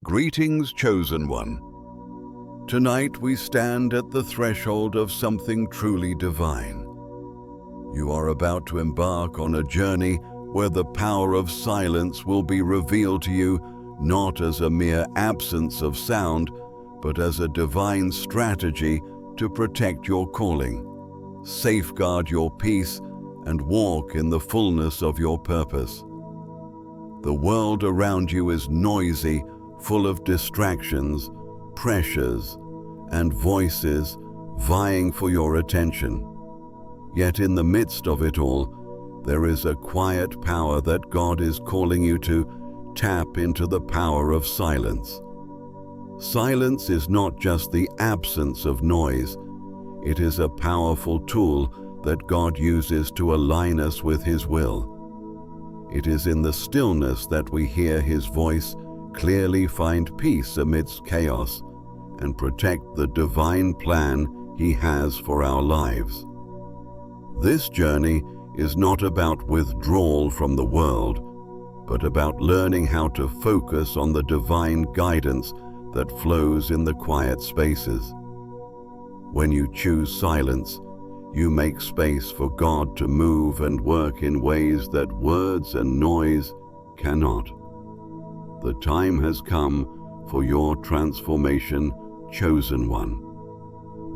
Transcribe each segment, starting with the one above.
Greetings, chosen one. Tonight we stand at the threshold of something truly divine. You are about to embark on a journey where the power of silence will be revealed to you not as a mere absence of sound, but as a divine strategy to protect your calling, safeguard your peace, and walk in the fullness of your purpose. The world around you is noisy, full of distractions, pressures, and voices vying for your attention. Yet in the midst of it all, there is a quiet power that God is calling you to tap into: the power of silence. Silence is not just the absence of noise, it is a powerful tool that God uses to align us with His will. It is in the stillness that we hear His voice clearly, find peace amidst chaos, and protect the divine plan He has for our lives. This journey is not about withdrawal from the world, but about learning how to focus on the divine guidance that flows in the quiet spaces. When you choose silence, you make space for God to move and work in ways that words and noise cannot. The time has come for your transformation, chosen one.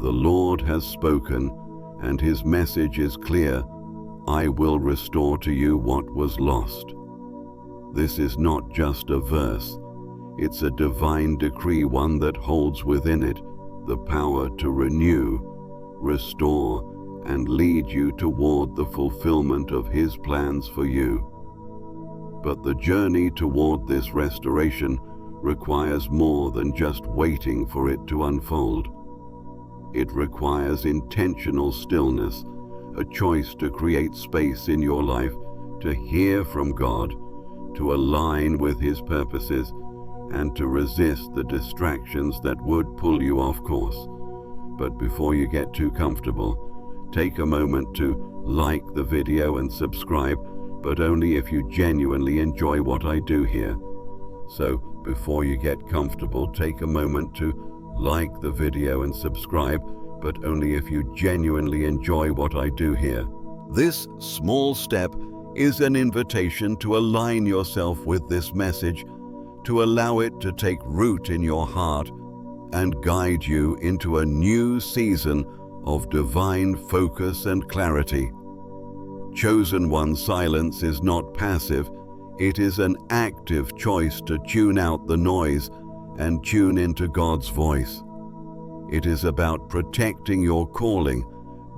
The Lord has spoken, and His message is clear: I will restore to you what was lost. This is not just a verse, it's a divine decree, one that holds within it the power to renew, restore, and lead you toward the fulfillment of His plans for you. But the journey toward this restoration requires more than just waiting for it to unfold. It requires intentional stillness, a choice to create space in your life to hear from God, to align with His purposes, and to resist the distractions that would pull you off course. But before you get too comfortable, take a moment to like the video and subscribe, but only if you genuinely enjoy what I do here. So, before you get comfortable, take a moment to like the video and subscribe, but only if you genuinely enjoy what I do here. This small step is an invitation to align yourself with this message, to allow it to take root in your heart and guide you into a new season of divine focus and clarity. Chosen one, silence is not passive, it is an active choice to tune out the noise and tune into God's voice. It is about protecting your calling,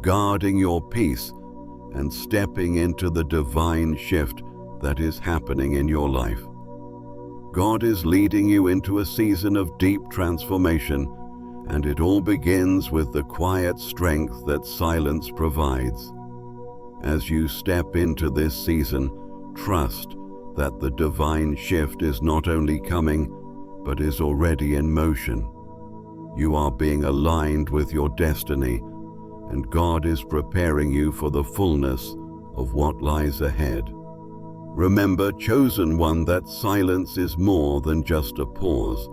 guarding your peace, and stepping into the divine shift that is happening in your life. God is leading you into a season of deep transformation, and it all begins with the quiet strength that silence provides. As you step into this season, trust that the divine shift is not only coming, but is already in motion. You are being aligned with your destiny, and God is preparing you for the fullness of what lies ahead. Remember, chosen one, that silence is more than just a pause.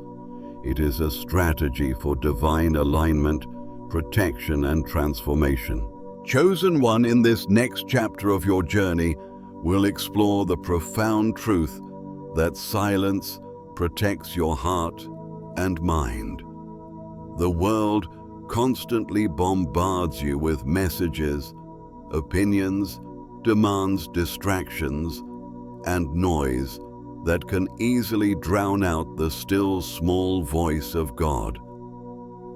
It is a strategy for divine alignment, protection, and transformation. Chosen one, in this next chapter of your journey, will explore the profound truth that silence protects your heart and mind. The world constantly bombards you with messages, opinions, demands, distractions, and noise that can easily drown out the still small voice of God.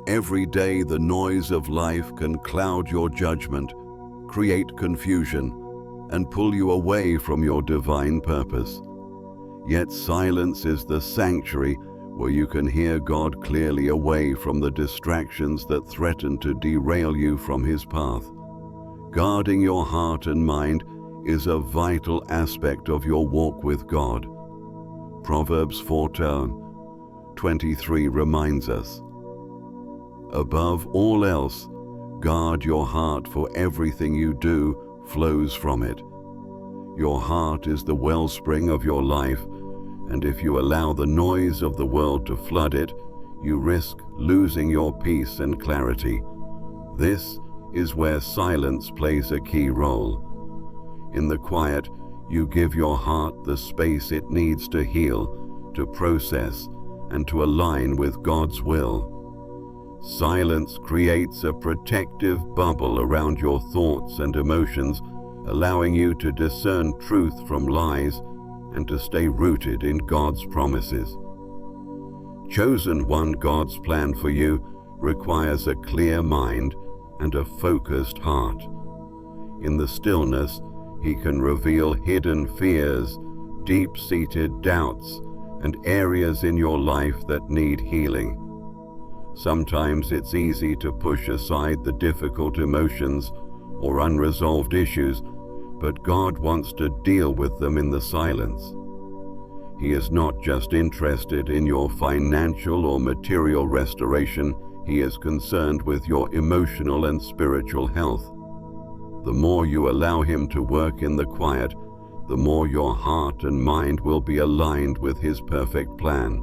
Every day, the noise of life can cloud your judgment, create confusion, and pull you away from your divine purpose. Yet silence is the sanctuary where you can hear God clearly, away from the distractions that threaten to derail you from His path. Guarding your heart and mind is a vital aspect of your walk with God. Proverbs 4:23 reminds us, above all else, guard your heart, for everything you do flows from it. Your heart is the wellspring of your life, and if you allow the noise of the world to flood it, you risk losing your peace and clarity. This is where silence plays a key role. In the quiet, you give your heart the space it needs to heal, to process, and to align with God's will. Silence creates a protective bubble around your thoughts and emotions, allowing you to discern truth from lies and to stay rooted in God's promises. Chosen one, God's plan for you requires a clear mind and a focused heart. In the stillness, He can reveal hidden fears, deep-seated doubts, and areas in your life that need healing. Sometimes it's easy to push aside the difficult emotions or unresolved issues, but God wants to deal with them in the silence. He is not just interested in your financial or material restoration, He is concerned with your emotional and spiritual health. The more you allow Him to work in the quiet, the more your heart and mind will be aligned with His perfect plan.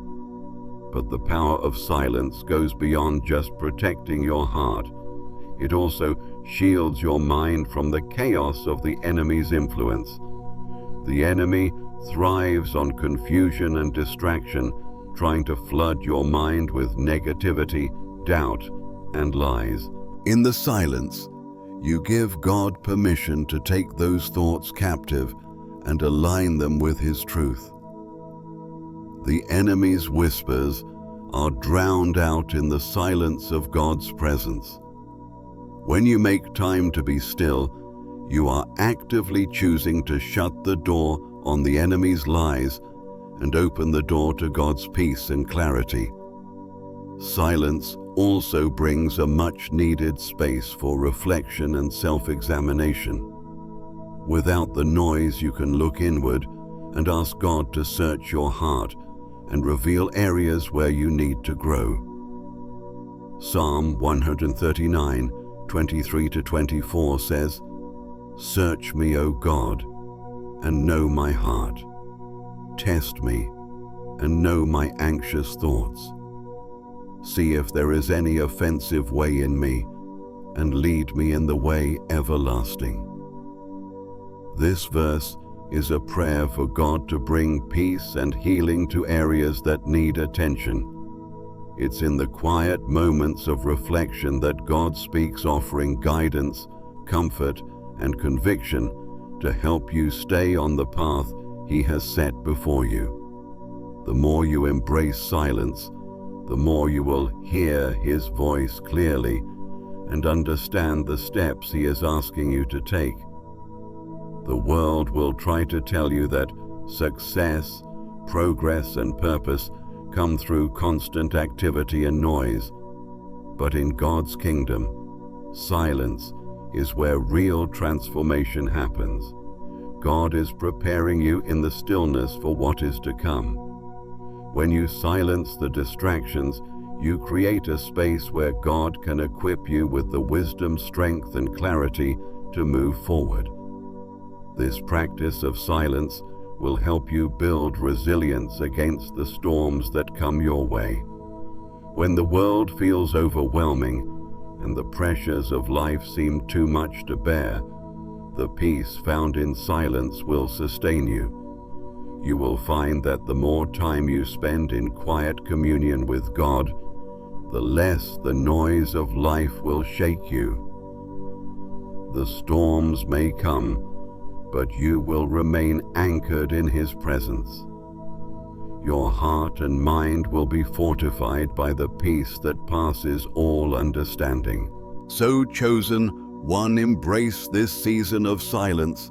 But the power of silence goes beyond just protecting your heart. It also shields your mind from the chaos of the enemy's influence. The enemy thrives on confusion and distraction, trying to flood your mind with negativity, doubt, and lies. In the silence, you give God permission to take those thoughts captive and align them with His truth. The enemy's whispers are drowned out in the silence of God's presence. When you make time to be still, you are actively choosing to shut the door on the enemy's lies and open the door to God's peace and clarity. Silence also brings a much-needed space for reflection and self-examination. Without the noise, you can look inward and ask God to search your heart and reveal areas where you need to grow. Psalm 139, 23-24 says, "Search me, O God, and know my heart. Test me, and know my anxious thoughts. See if there is any offensive way in me, and lead me in the way everlasting." This verse is a prayer for God to bring peace and healing to areas that need attention. It's in the quiet moments of reflection that God speaks, offering guidance, comfort, and conviction to help you stay on the path He has set before you. The more you embrace silence, the more you will hear His voice clearly and understand the steps He is asking you to take. The world will try to tell you that success, progress, and purpose come through constant activity and noise. But in God's kingdom, silence is where real transformation happens. God is preparing you in the stillness for what is to come. When you silence the distractions, you create a space where God can equip you with the wisdom, strength, and clarity to move forward. This practice of silence will help you build resilience against the storms that come your way. When the world feels overwhelming and the pressures of life seem too much to bear, the peace found in silence will sustain you. You will find that the more time you spend in quiet communion with God, the less the noise of life will shake you. The storms may come, but you will remain anchored in His presence. Your heart and mind will be fortified by the peace that passes all understanding. So, chosen one, embrace this season of silence,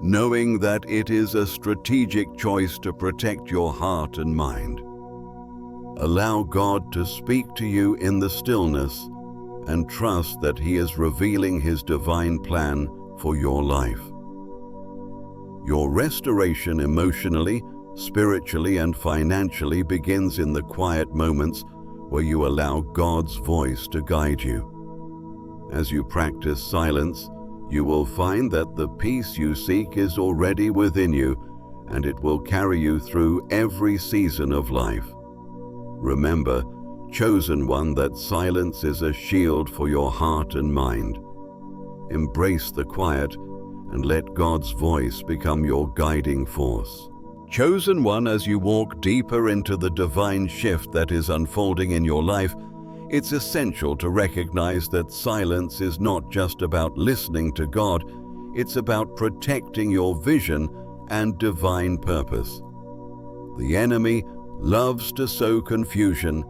knowing that it is a strategic choice to protect your heart and mind. Allow God to speak to you in the stillness and trust that He is revealing His divine plan for your life. Your restoration emotionally, spiritually, and financially begins in the quiet moments where you allow God's voice to guide you. As you practice silence, you will find that the peace you seek is already within you, and it will carry you through every season of life. Remember, chosen one, that silence is a shield for your heart and mind. Embrace the quiet and let God's voice become your guiding force. Chosen one, as you walk deeper into the divine shift that is unfolding in your life, it's essential to recognize that silence is not just about listening to God, it's about protecting your vision and divine purpose. The enemy loves to sow confusion,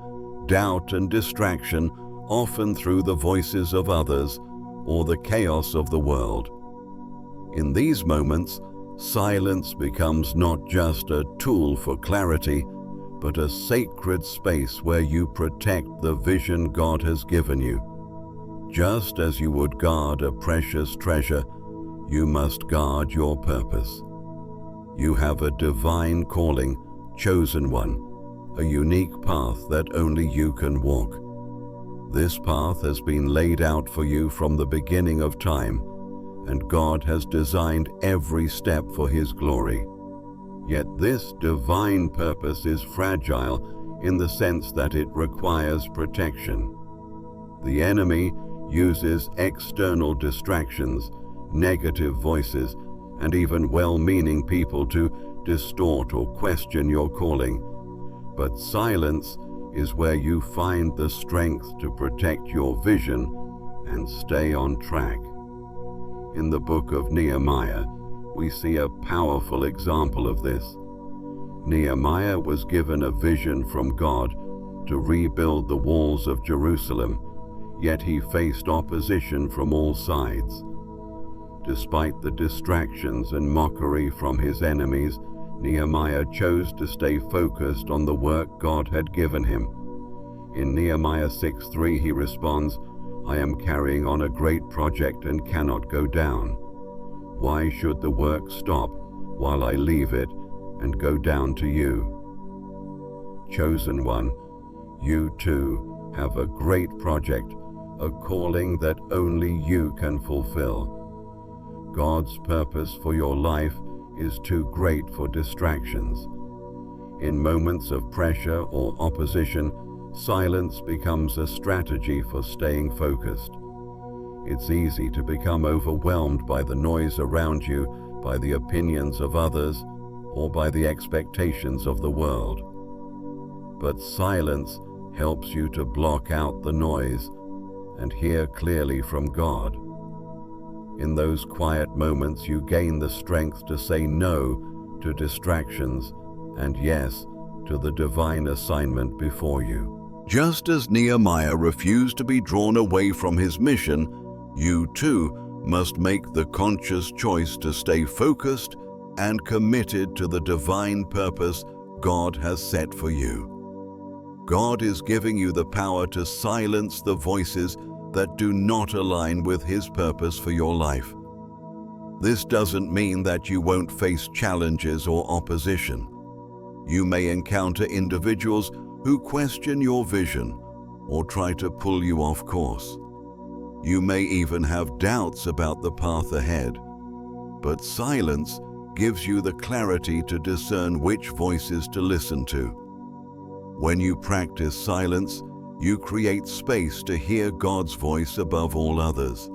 doubt, and distraction, often through the voices of others or the chaos of the world. In these moments, silence becomes not just a tool for clarity, but a sacred space where you protect the vision God has given you. Just as you would guard a precious treasure, you must guard your purpose. You have a divine calling, chosen one, a unique path that only you can walk. This path has been laid out for you from the beginning of time, and God has designed every step for His glory. Yet this divine purpose is fragile in the sense that it requires protection. The enemy uses external distractions, negative voices, and even well-meaning people to distort or question your calling. But silence is where you find the strength to protect your vision and stay on track. In the book of Nehemiah, we see a powerful example of this. Nehemiah was given a vision from God to rebuild the walls of Jerusalem, yet he faced opposition from all sides. Despite the distractions and mockery from his enemies, Nehemiah chose to stay focused on the work God had given him. In Nehemiah 6:3 he responds, "I am carrying on a great project and cannot go down. Why should the work stop while I leave it and go down to you?" Chosen one, you too have a great project, a calling that only you can fulfill. God's purpose for your life is too great for distractions. In moments of pressure or opposition, silence becomes a strategy for staying focused. It's easy to become overwhelmed by the noise around you, by the opinions of others, or by the expectations of the world. But silence helps you to block out the noise and hear clearly from God. In those quiet moments, you gain the strength to say no to distractions and yes to the divine assignment before you. Just as Nehemiah refused to be drawn away from his mission, you too must make the conscious choice to stay focused and committed to the divine purpose God has set for you. God is giving you the power to silence the voices that do not align with His purpose for your life. This doesn't mean that you won't face challenges or opposition. You may encounter individuals who question your vision or try to pull you off course. You may even have doubts about the path ahead, but silence gives you the clarity to discern which voices to listen to. When you practice silence, you create space to hear God's voice above all others.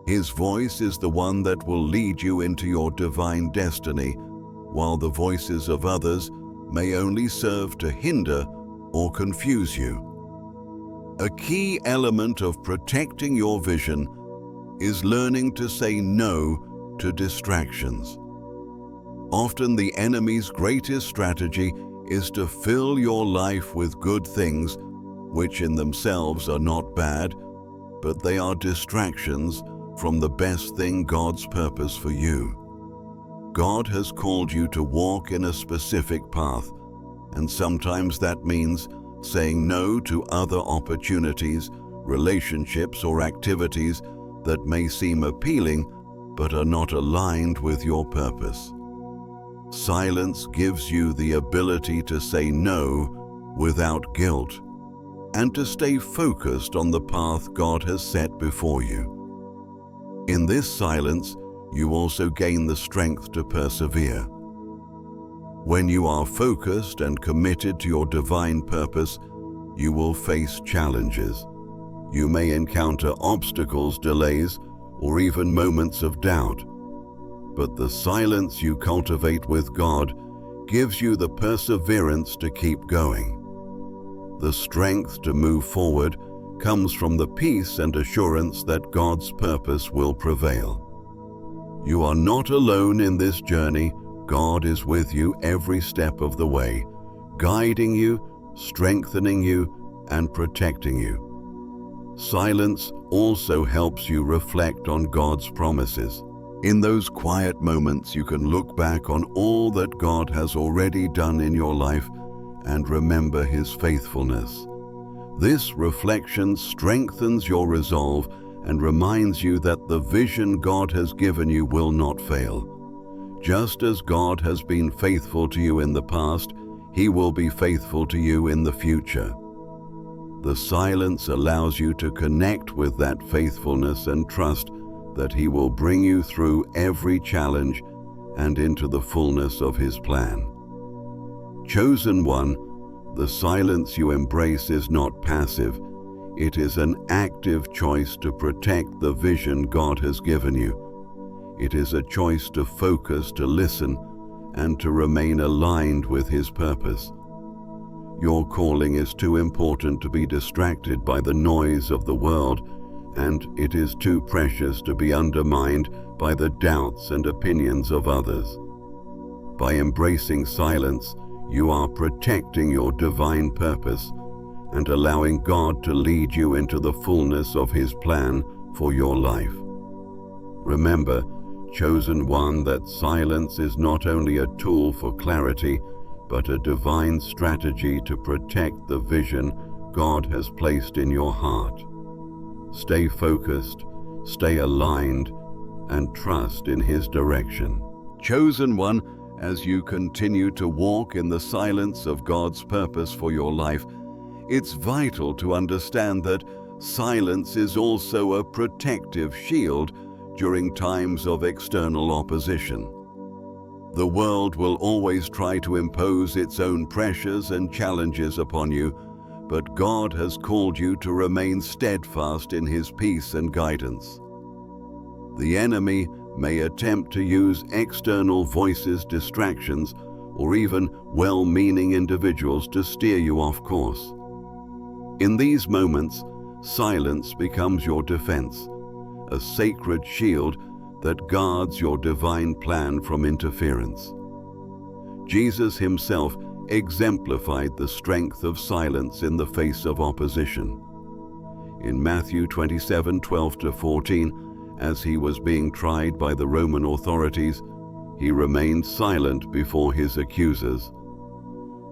His voice is the one that will lead you into your divine destiny, while the voices of others may only serve to hinder or confuse you. A key element of protecting your vision is learning to say no to distractions. Often the enemy's greatest strategy is to fill your life with good things, which in themselves are not bad, but they are distractions from the best thing, God's purpose for you. God has called you to walk in a specific path, and sometimes that means saying no to other opportunities, relationships, or activities that may seem appealing but are not aligned with your purpose. Silence gives you the ability to say no without guilt and to stay focused on the path God has set before you. In this silence, you also gain the strength to persevere. When you are focused and committed to your divine purpose, you will face challenges. You may encounter obstacles, delays, or even moments of doubt. But the silence you cultivate with God gives you the perseverance to keep going. The strength to move forward comes from the peace and assurance that God's purpose will prevail. You are not alone in this journey. God is with you every step of the way, guiding you, strengthening you, and protecting you. Silence also helps you reflect on God's promises. In those quiet moments, you can look back on all that God has already done in your life and remember His faithfulness. This reflection strengthens your resolve and reminds you that the vision God has given you will not fail. Just as God has been faithful to you in the past, He will be faithful to you in the future. The silence allows you to connect with that faithfulness and trust that He will bring you through every challenge and into the fullness of His plan. Chosen one, the silence you embrace is not passive. It is an active choice to protect the vision God has given you. It is a choice to focus, to listen, and to remain aligned with His purpose. Your calling is too important to be distracted by the noise of the world, and it is too precious to be undermined by the doubts and opinions of others. By embracing silence, you are protecting your divine purpose and allowing God to lead you into the fullness of His plan for your life. Remember, chosen one, that silence is not only a tool for clarity, but a divine strategy to protect the vision God has placed in your heart. Stay focused, stay aligned, and trust in His direction. Chosen one, as you continue to walk in the silence of God's purpose for your life, it's vital to understand that silence is also a protective shield during times of external opposition. The world will always try to impose its own pressures and challenges upon you, but God has called you to remain steadfast in His peace and guidance. The enemy may attempt to use external voices, distractions, or even well-meaning individuals to steer you off course. In these moments, silence becomes your defense, a sacred shield that guards your divine plan from interference. Jesus Himself exemplified the strength of silence in the face of opposition. In Matthew 27:12-14, as He was being tried by the Roman authorities, He remained silent before His accusers.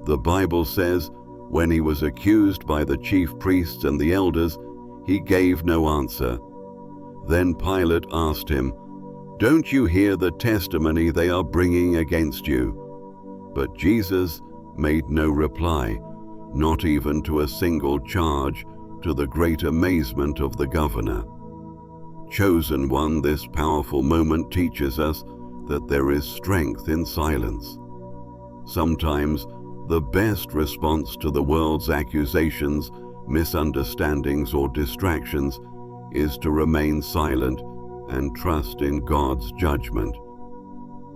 The Bible says, when He was accused by the chief priests and the elders, He gave no answer. Then Pilate asked Him, "Don't you hear the testimony they are bringing against you?" But Jesus made no reply, not even to a single charge, to the great amazement of the governor. Chosen one, this powerful moment teaches us that there is strength in silence. Sometimes the best response to the world's accusations, misunderstandings, or distractions is to remain silent and trust in God's judgment.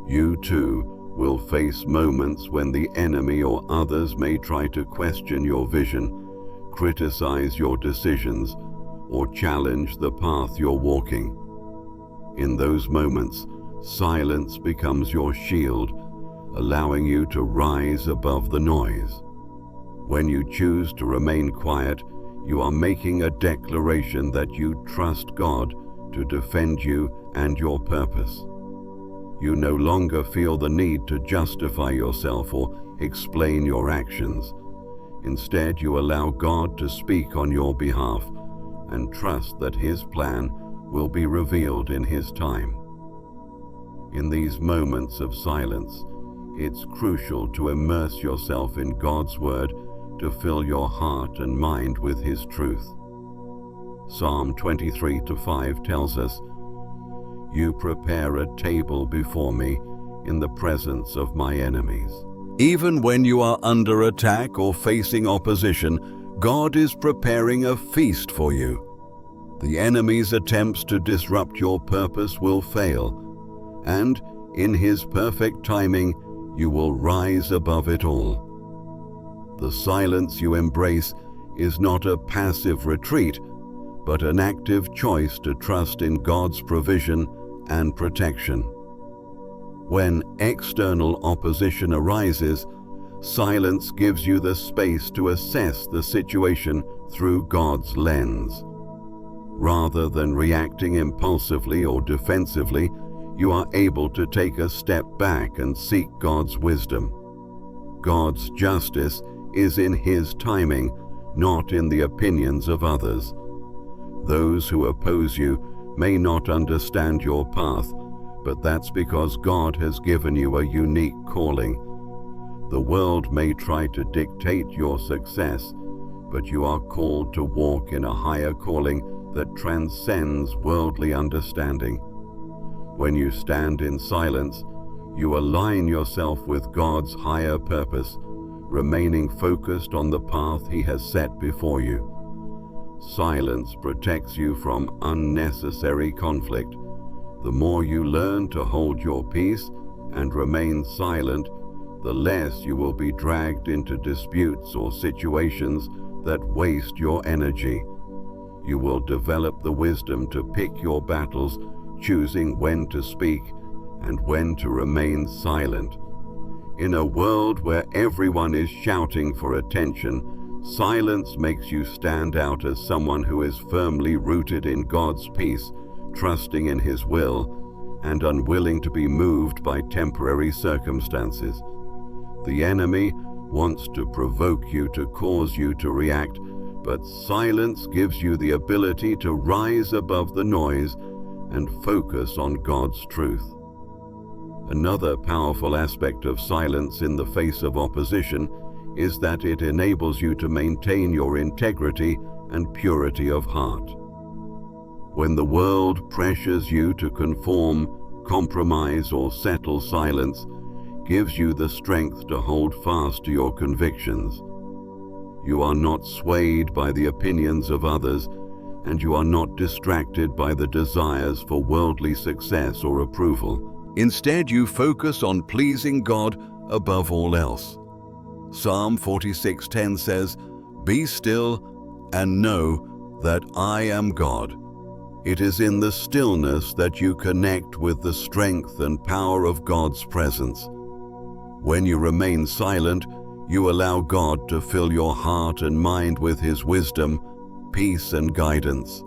You too will face moments when the enemy or others may try to question your vision, criticize your decisions, or challenge the path you're walking. In those moments, silence becomes your shield, allowing you to rise above the noise. When you choose to remain quiet, you are making a declaration that you trust God to defend you and your purpose. You no longer feel the need to justify yourself or explain your actions. Instead, you allow God to speak on your behalf and trust that His plan will be revealed in His time. In these moments of silence, it's crucial to immerse yourself in God's Word to fill your heart and mind with His truth. Psalm 23:5 tells us, "You prepare a table before me in the presence of my enemies." Even when you are under attack or facing opposition, God is preparing a feast for you. The enemy's attempts to disrupt your purpose will fail, and in His perfect timing, you will rise above it all. The silence you embrace is not a passive retreat, but an active choice to trust in God's provision and protection. When external opposition arises, silence gives you the space to assess the situation through God's lens. Rather than reacting impulsively or defensively, you are able to take a step back and seek God's wisdom. God's justice is in His timing, not in the opinions of others. Those who oppose you may not understand your path, but that's because God has given you a unique calling. The world may try to dictate your success, but you are called to walk in a higher calling that transcends worldly understanding. When you stand in silence, you align yourself with God's higher purpose, remaining focused on the path He has set before you. Silence protects you from unnecessary conflict. The more you learn to hold your peace and remain silent, the less you will be dragged into disputes or situations that waste your energy. You will develop the wisdom to pick your battles, choosing when to speak and when to remain silent. In a world where everyone is shouting for attention, silence makes you stand out as someone who is firmly rooted in God's peace, trusting in His will, and unwilling to be moved by temporary circumstances. The enemy wants to provoke you to cause you to react, but silence gives you the ability to rise above the noise and focus on God's truth. Another powerful aspect of silence in the face of opposition is that it enables you to maintain your integrity and purity of heart. When the world pressures you to conform, compromise, or settle, silence gives you the strength to hold fast to your convictions. You are not swayed by the opinions of others, and you are not distracted by the desires for worldly success or approval. Instead, you focus on pleasing God above all else. Psalm 46:10 says, "Be still and know that I am God." It is in the stillness that you connect with the strength and power of God's presence. When you remain silent, you allow God to fill your heart and mind with His wisdom, peace, and guidance.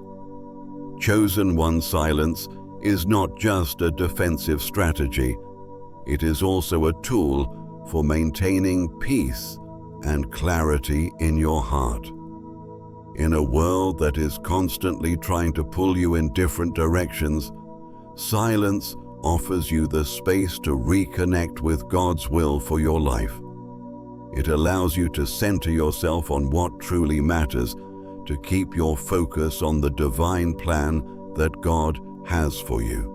Chosen one silence is not just a defensive strategy. It is also a tool for maintaining peace and clarity in your heart. In a world that is constantly trying to pull you in different directions, silence offers you the space to reconnect with God's will for your life. It allows you to center yourself on what truly matters, to keep your focus on the divine plan that God has for you.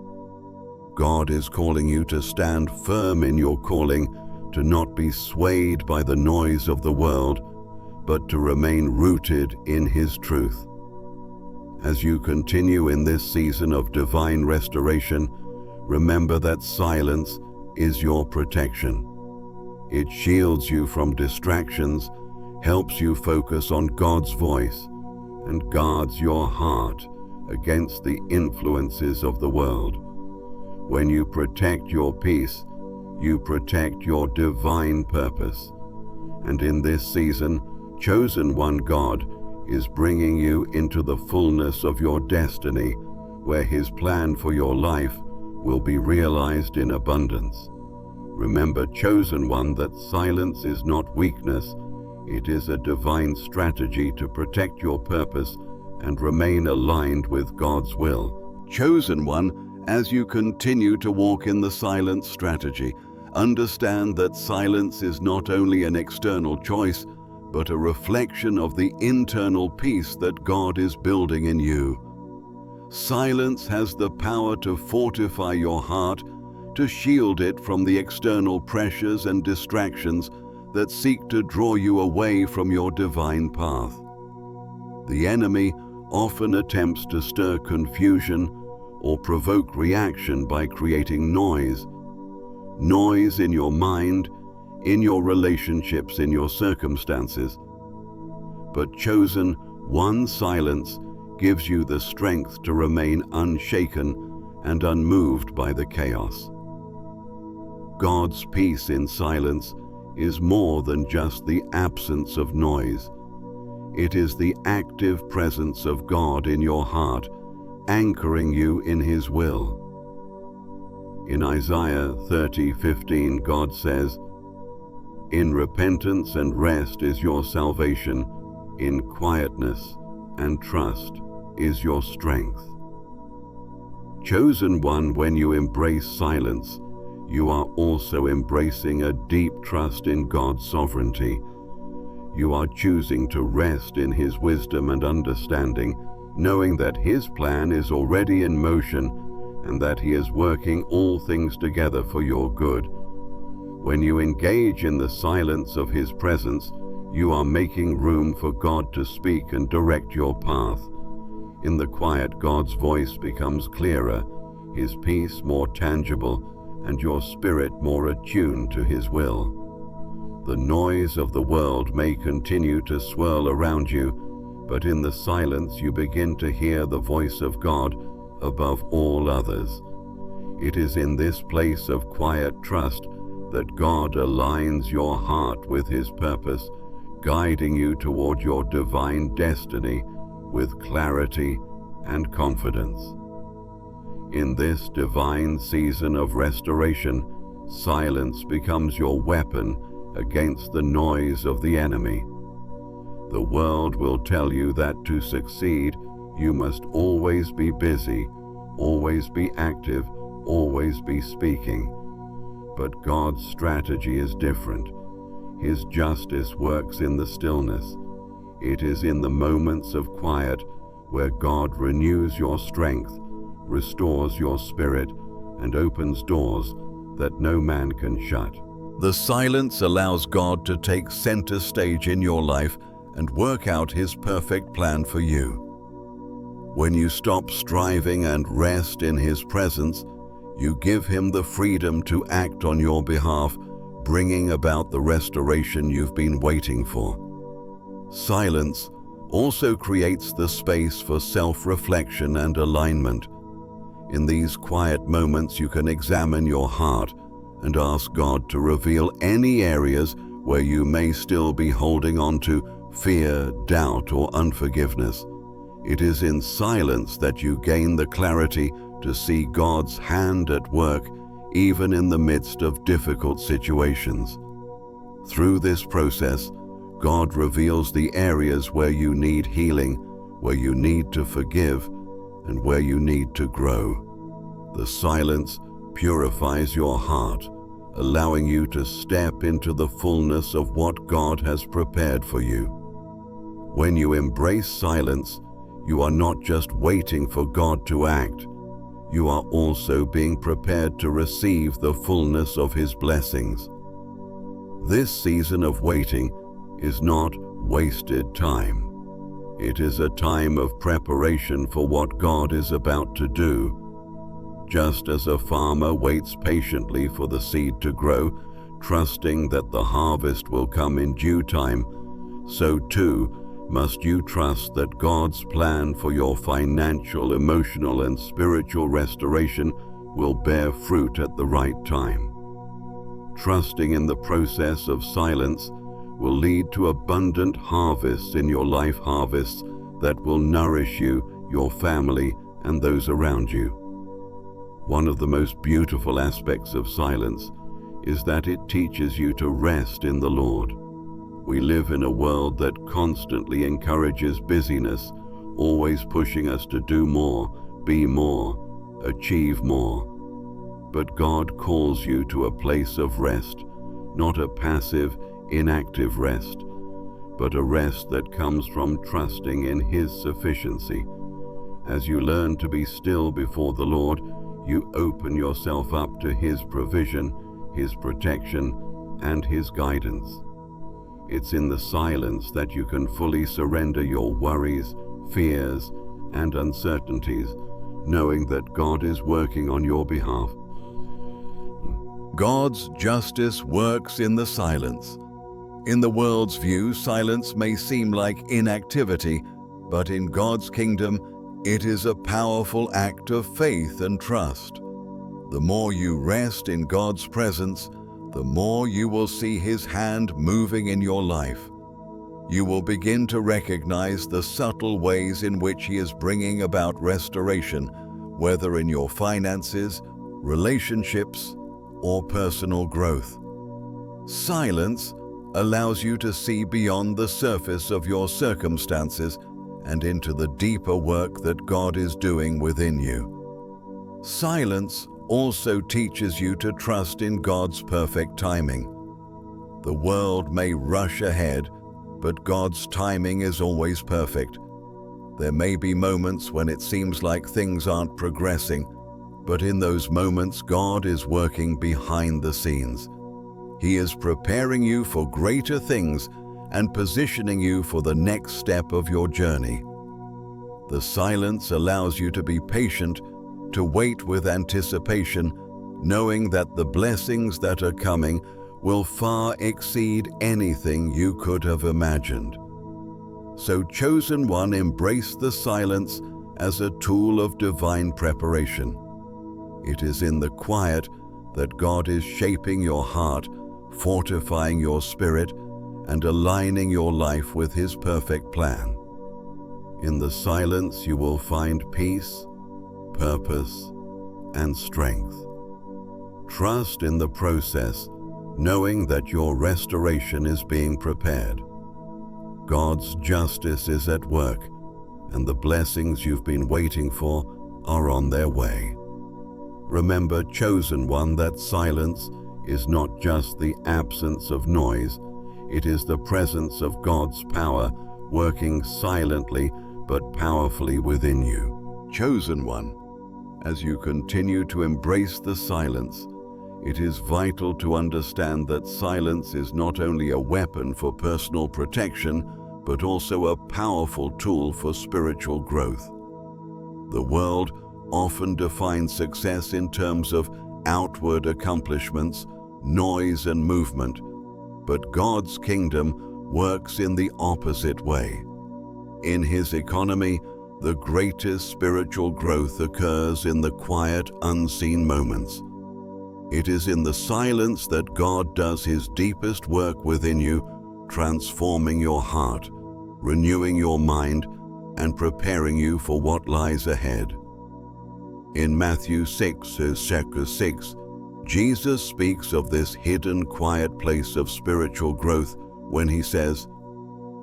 God is calling you to stand firm in your calling, to not be swayed by the noise of the world, but to remain rooted in His truth. As you continue in this season of divine restoration, remember that silence is your protection. It shields you from distractions, helps you focus on God's voice, and guards your heart against the influences of the world. When you protect your peace, you protect your divine purpose. And in this season, chosen one, God is bringing you into the fullness of your destiny, where His plan for your life will be realized in abundance. Remember, chosen one, that silence is not weakness. It is a divine strategy to protect your purpose and remain aligned with God's will. Chosen one, as you continue to walk in the silence strategy, understand that silence is not only an external choice, but a reflection of the internal peace that God is building in you. Silence has the power to fortify your heart, to shield it from the external pressures and distractions that seek to draw you away from your divine path. The enemy often attempts to stir confusion or provoke reaction by creating noise. Noise in your mind, in your relationships, in your circumstances. But chosen one silence gives you the strength to remain unshaken and unmoved by the chaos. God's peace in silence is more than just the absence of noise. It is the active presence of God in your heart, anchoring you in His will. In Isaiah 30:15, God says, "In repentance and rest is your salvation, in quietness and trust is your strength." Chosen one, when you embrace silence, you are also embracing a deep trust in God's sovereignty. You are choosing to rest in His wisdom and understanding, knowing that His plan is already in motion and that He is working all things together for your good. When you engage in the silence of His presence, you are making room for God to speak and direct your path. In the quiet, God's voice becomes clearer, His peace more tangible, and your spirit more attuned to His will. The noise of the world may continue to swirl around you, but in the silence you begin to hear the voice of God above all others. It is in this place of quiet trust that God aligns your heart with His purpose, guiding you toward your divine destiny with clarity and confidence. In this divine season of restoration, silence becomes your weapon against the noise of the enemy. The world will tell you that to succeed, you must always be busy, always be active, always be speaking. But God's strategy is different. His justice works in the stillness. It is in the moments of quiet where God renews your strength, restores your spirit, and opens doors that no man can shut. The silence allows God to take center stage in your life and work out His perfect plan for you. When you stop striving and rest in His presence, you give Him the freedom to act on your behalf, bringing about the restoration you've been waiting for. Silence also creates the space for self-reflection and alignment. In these quiet moments, you can examine your heart and ask God to reveal any areas where you may still be holding on to fear, doubt, or unforgiveness. It is in silence that you gain the clarity to see God's hand at work, even in the midst of difficult situations. Through this process, God reveals the areas where you need healing, where you need to forgive, and where you need to grow. The silence purifies your heart, allowing you to step into the fullness of what God has prepared for you. When you embrace silence, you are not just waiting for God to act. You are also being prepared to receive the fullness of His blessings. This season of waiting is not wasted time. It is a time of preparation for what God is about to do. Just as a farmer waits patiently for the seed to grow, trusting that the harvest will come in due time, so too must you trust that God's plan for your financial, emotional, and spiritual restoration will bear fruit at the right time. Trusting in the process of silence will lead to abundant harvests in your life, harvests that will nourish you, your family, and those around you. One of the most beautiful aspects of silence is that it teaches you to rest in the Lord. We live in a world that constantly encourages busyness, always pushing us to do more, be more, achieve more. But God calls you to a place of rest, not a passive, inactive rest, but a rest that comes from trusting in His sufficiency. As you learn to be still before the Lord, you open yourself up to His provision, His protection, and His guidance. It's in the silence that you can fully surrender your worries, fears, and uncertainties, knowing that God is working on your behalf. God's justice works in the silence. In the world's view, silence may seem like inactivity, but in God's kingdom, it is a powerful act of faith and trust. The more you rest in God's presence, the more you will see His hand moving in your life. You will begin to recognize the subtle ways in which He is bringing about restoration, whether in your finances, relationships, or personal growth. Silence allows you to see beyond the surface of your circumstances and into the deeper work that God is doing within you. Silence also teaches you to trust in God's perfect timing. The world may rush ahead, but God's timing is always perfect. There may be moments when it seems like things aren't progressing, but in those moments, God is working behind the scenes. He is preparing you for greater things and positioning you for the next step of your journey. The silence allows you to be patient, to wait with anticipation, knowing that the blessings that are coming will far exceed anything you could have imagined. So, chosen one, embrace the silence as a tool of divine preparation. It is in the quiet that God is shaping your heart, fortifying your spirit, and aligning your life with His perfect plan. In the silence, you will find peace, purpose, and strength. Trust in the process, knowing that your restoration is being prepared. God's justice is at work, and the blessings you've been waiting for are on their way. Remember, chosen one, that silence is not just the absence of noise, it is the presence of God's power working silently but powerfully within you. Chosen one, as you continue to embrace the silence, it is vital to understand that silence is not only a weapon for personal protection, but also a powerful tool for spiritual growth. The world often defines success in terms of outward accomplishments, noise, and movement, but God's kingdom works in the opposite way. In His economy, the greatest spiritual growth occurs in the quiet, unseen moments. It is in the silence that God does His deepest work within you, transforming your heart, renewing your mind, and preparing you for what lies ahead. In Matthew 6, Jesus speaks of this hidden, quiet place of spiritual growth when He says,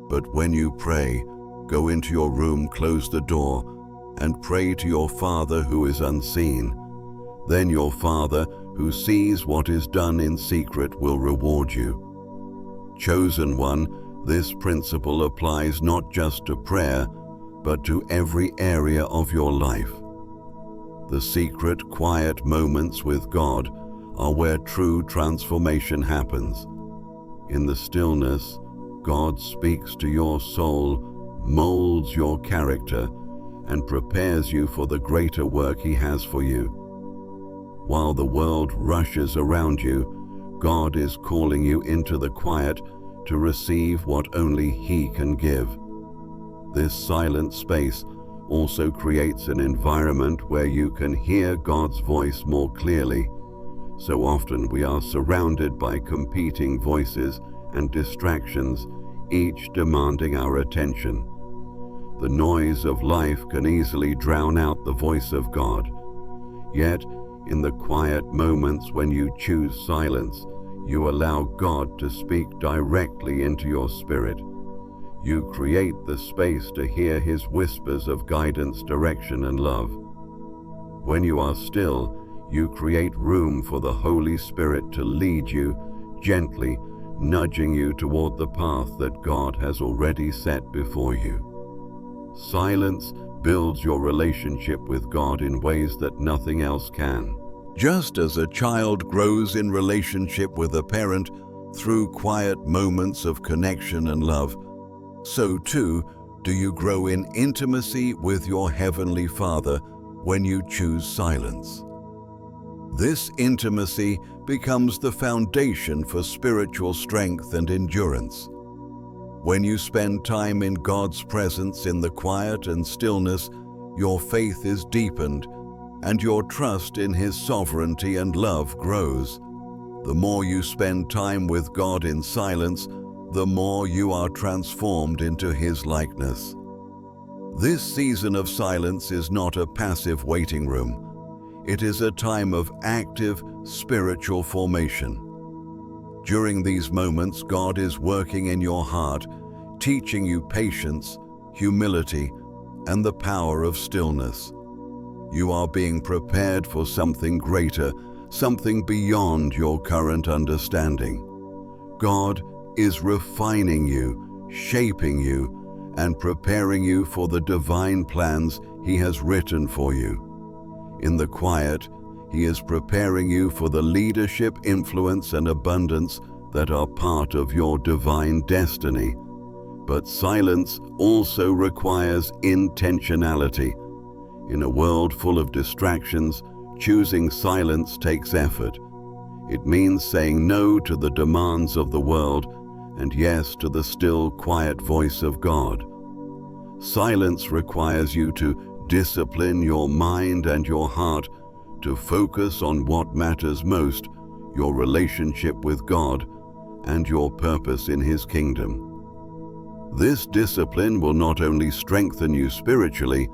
"But when you pray, go into your room, close the door, and pray to your Father who is unseen. Then your Father, who sees what is done in secret, will reward you." Chosen one, this principle applies not just to prayer, but to every area of your life. The secret, quiet moments with God are where true transformation happens. In the stillness, God speaks to your soul, molds your character, and prepares you for the greater work He has for you. While the world rushes around you, God is calling you into the quiet to receive what only He can give. This silent space also creates an environment where you can hear God's voice more clearly. So often we are surrounded by competing voices and distractions, each demanding our attention. The noise of life can easily drown out the voice of God. Yet, in the quiet moments when you choose silence, you allow God to speak directly into your spirit. You create the space to hear His whispers of guidance, direction, and love. When you are still, you create room for the Holy Spirit to lead you, gently nudging you toward the path that God has already set before you. Silence builds your relationship with God in ways that nothing else can. Just as a child grows in relationship with a parent through quiet moments of connection and love, so too do you grow in intimacy with your Heavenly Father when you choose silence. This intimacy becomes the foundation for spiritual strength and endurance. When you spend time in God's presence in the quiet and stillness, your faith is deepened and your trust in His sovereignty and love grows. The more you spend time with God in silence, the more you are transformed into His likeness. This season of silence is not a passive waiting room. It is a time of active spiritual formation. During these moments, God is working in your heart, teaching you patience, humility, and the power of stillness. You are being prepared for something greater, something beyond your current understanding. God is refining you, shaping you, and preparing you for the divine plans He has written for you. In the quiet, He is preparing you for the leadership, influence, and abundance that are part of your divine destiny. But silence also requires intentionality. In a world full of distractions, choosing silence takes effort. It means saying no to the demands of the world and yes to the still, quiet voice of God. Silence requires you to discipline your mind and your heart to focus on what matters most, your relationship with God and your purpose in His kingdom. This discipline will not only strengthen you spiritually,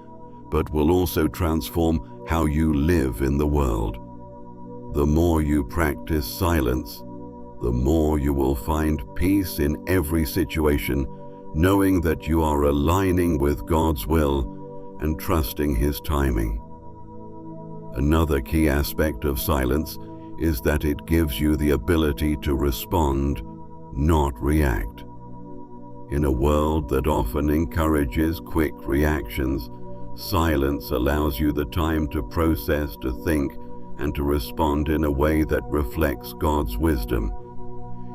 but will also transform how you live in the world. The more you practice silence, the more you will find peace in every situation, knowing that you are aligning with God's will and trusting His timing. Another key aspect of silence is that it gives you the ability to respond, not react. In a world that often encourages quick reactions, silence allows you the time to process, to think, and to respond in a way that reflects God's wisdom.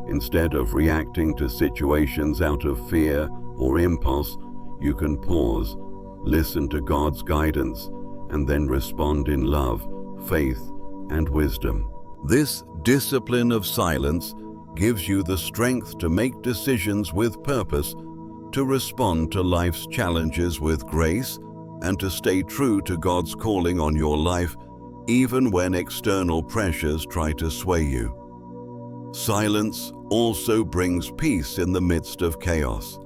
Instead of reacting to situations out of fear or impulse, you can pause, listen to God's guidance, and then respond in love, faith, and wisdom. This discipline of silence gives you the strength to make decisions with purpose, to respond to life's challenges with grace, and to stay true to God's calling on your life, even when external pressures try to sway you. Silence also brings peace in the midst of chaos.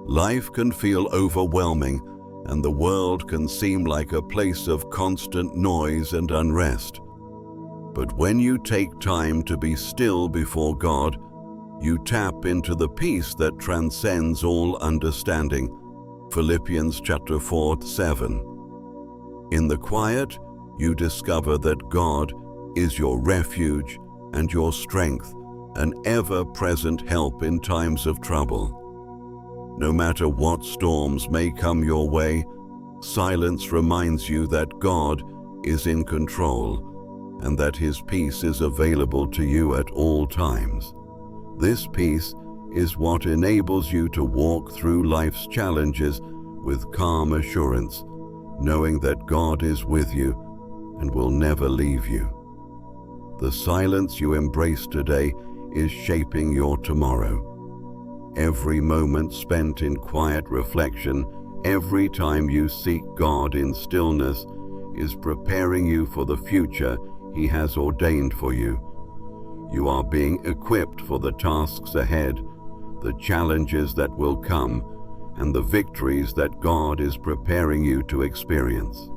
Life can feel overwhelming, and the world can seem like a place of constant noise and unrest. But when you take time to be still before God, you tap into the peace that transcends all understanding. Philippians chapter 4:7. In the quiet, you discover that God is your refuge and your strength, an ever-present help in times of trouble. No matter what storms may come your way, silence reminds you that God is in control and that His peace is available to you at all times. This peace is what enables you to walk through life's challenges with calm assurance, knowing that God is with you and will never leave you. The silence you embrace today is shaping your tomorrow. Every moment spent in quiet reflection, every time you seek God in stillness, is preparing you for the future He has ordained for you. You are being equipped for the tasks ahead, the challenges that will come, and the victories that God is preparing you to experience.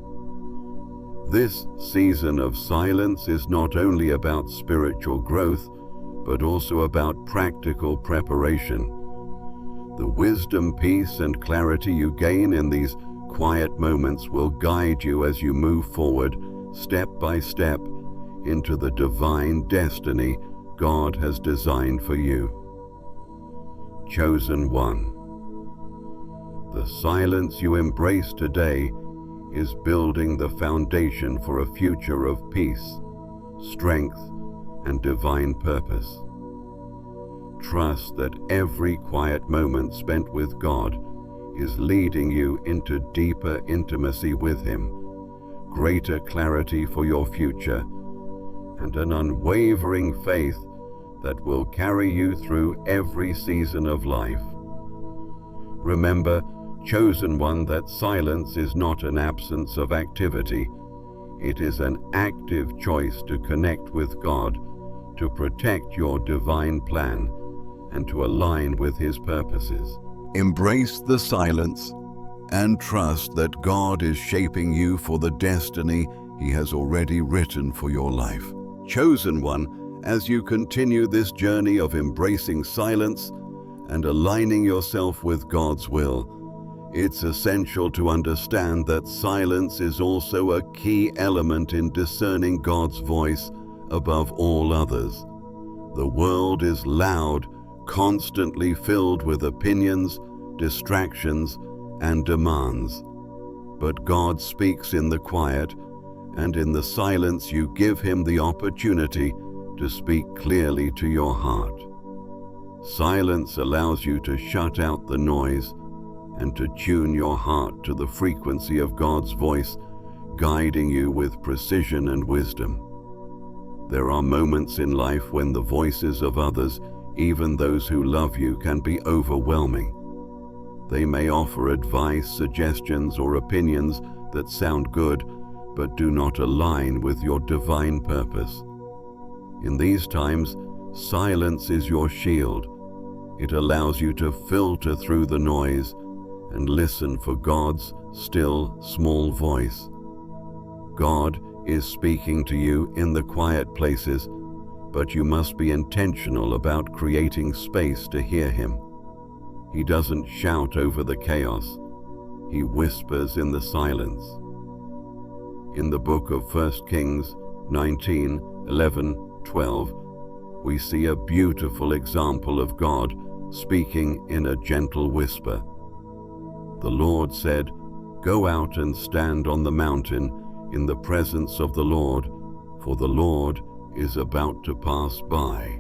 This season of silence is not only about spiritual growth, but also about practical preparation. The wisdom, peace, and clarity you gain in these quiet moments will guide you as you move forward, step by step, into the divine destiny God has designed for you. Chosen one. The silence you embrace today is building the foundation for a future of peace, strength, and divine purpose. Trust that every quiet moment spent with God is leading you into deeper intimacy with Him, greater clarity for your future, and an unwavering faith that will carry you through every season of life. Remember, chosen one, that silence is not an absence of activity. It is an active choice to connect with God, to protect your divine plan, and to align with His purposes. Embrace the silence and trust that God is shaping you for the destiny He has already written for your life. Chosen one, as you continue this journey of embracing silence and aligning yourself with God's will, it's essential to understand that silence is also a key element in discerning God's voice above all others. The world is loud, constantly filled with opinions, distractions, and demands. But God speaks in the quiet, and in the silence you give Him the opportunity to speak clearly to your heart. Silence allows you to shut out the noise and to tune your heart to the frequency of God's voice, guiding you with precision and wisdom. There are moments in life when the voices of others, even those who love you, can be overwhelming. They may offer advice, suggestions, or opinions that sound good, but do not align with your divine purpose. In these times, silence is your shield. It allows you to filter through the noise and listen for God's still, small voice. God is speaking to you in the quiet places, but you must be intentional about creating space to hear Him. He doesn't shout over the chaos. He whispers in the silence. In the book of 1 Kings 19, 11, 12, we see a beautiful example of God speaking in a gentle whisper. The Lord said, "Go out and stand on the mountain in the presence of the Lord, for the Lord is about to pass by."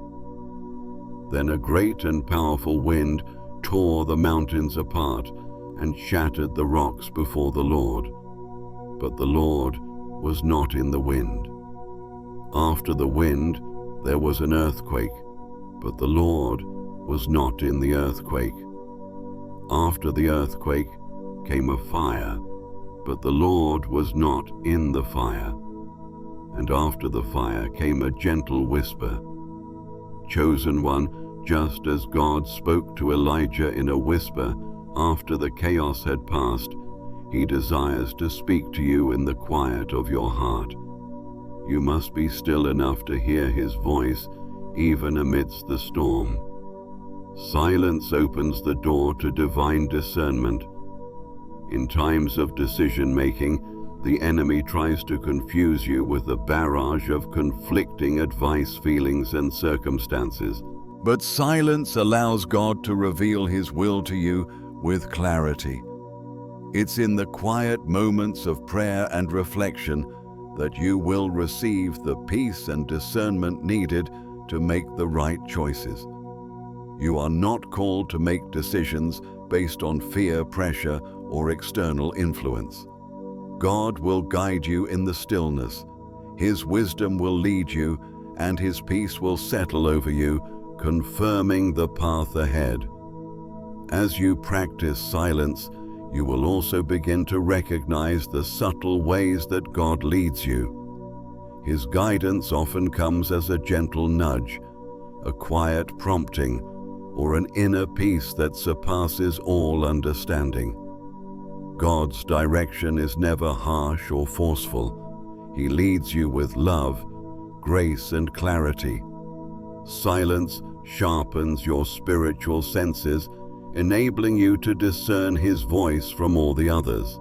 Then a great and powerful wind tore the mountains apart and shattered the rocks before the Lord. But the Lord was not in the wind. After the wind, there was an earthquake, but the Lord was not in the earthquake. After the earthquake came a fire, but the Lord was not in the fire. And after the fire came a gentle whisper. Chosen one, just as God spoke to Elijah in a whisper after the chaos had passed, He desires to speak to you in the quiet of your heart. You must be still enough to hear His voice, even amidst the storm. Silence opens the door to divine discernment. In times of decision-making, the enemy tries to confuse you with a barrage of conflicting advice, feelings, and circumstances. But silence allows God to reveal His will to you with clarity. It's in the quiet moments of prayer and reflection that you will receive the peace and discernment needed to make the right choices. You are not called to make decisions based on fear, pressure, or external influence. God will guide you in the stillness. His wisdom will lead you, and His peace will settle over you, confirming the path ahead. As you practice silence, you will also begin to recognize the subtle ways that God leads you. His guidance often comes as a gentle nudge, a quiet prompting, or an inner peace that surpasses all understanding. God's direction is never harsh or forceful. He leads you with love, grace, and clarity. Silence sharpens your spiritual senses, enabling you to discern His voice from all the others.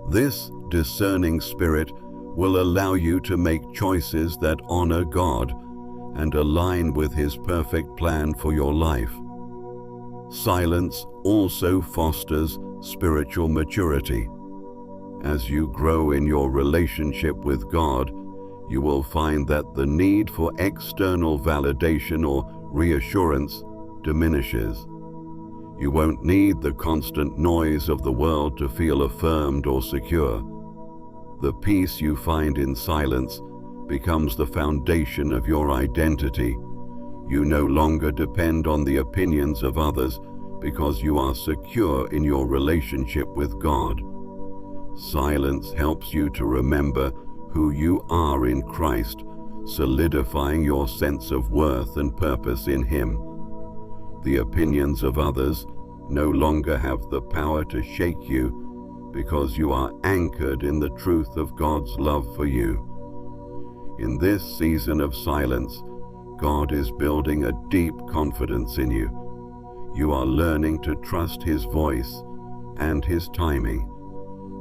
This discerning spirit will allow you to make choices that honor God and align with His perfect plan for your life. Silence also fosters spiritual maturity. As you grow in your relationship with God, you will find that the need for external validation or reassurance diminishes. You won't need the constant noise of the world to feel affirmed or secure. The peace you find in silence becomes the foundation of your identity. You no longer depend on the opinions of others because you are secure in your relationship with God. Silence helps you to remember who you are in Christ, solidifying your sense of worth and purpose in Him. The opinions of others no longer have the power to shake you because you are anchored in the truth of God's love for you. In this season of silence, God is building a deep confidence in you. You are learning to trust His voice and His timing.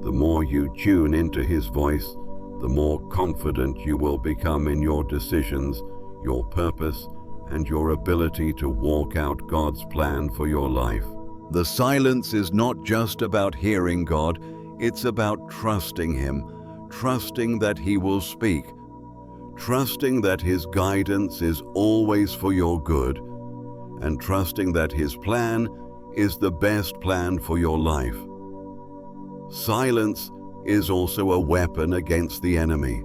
The more you tune into His voice, the more confident you will become in your decisions, your purpose, and your ability to walk out God's plan for your life. The silence is not just about hearing God, it's about trusting Him, trusting that He will speak, trusting that His guidance is always for your good, and trusting that His plan is the best plan for your life. Silence is also a weapon against the enemy.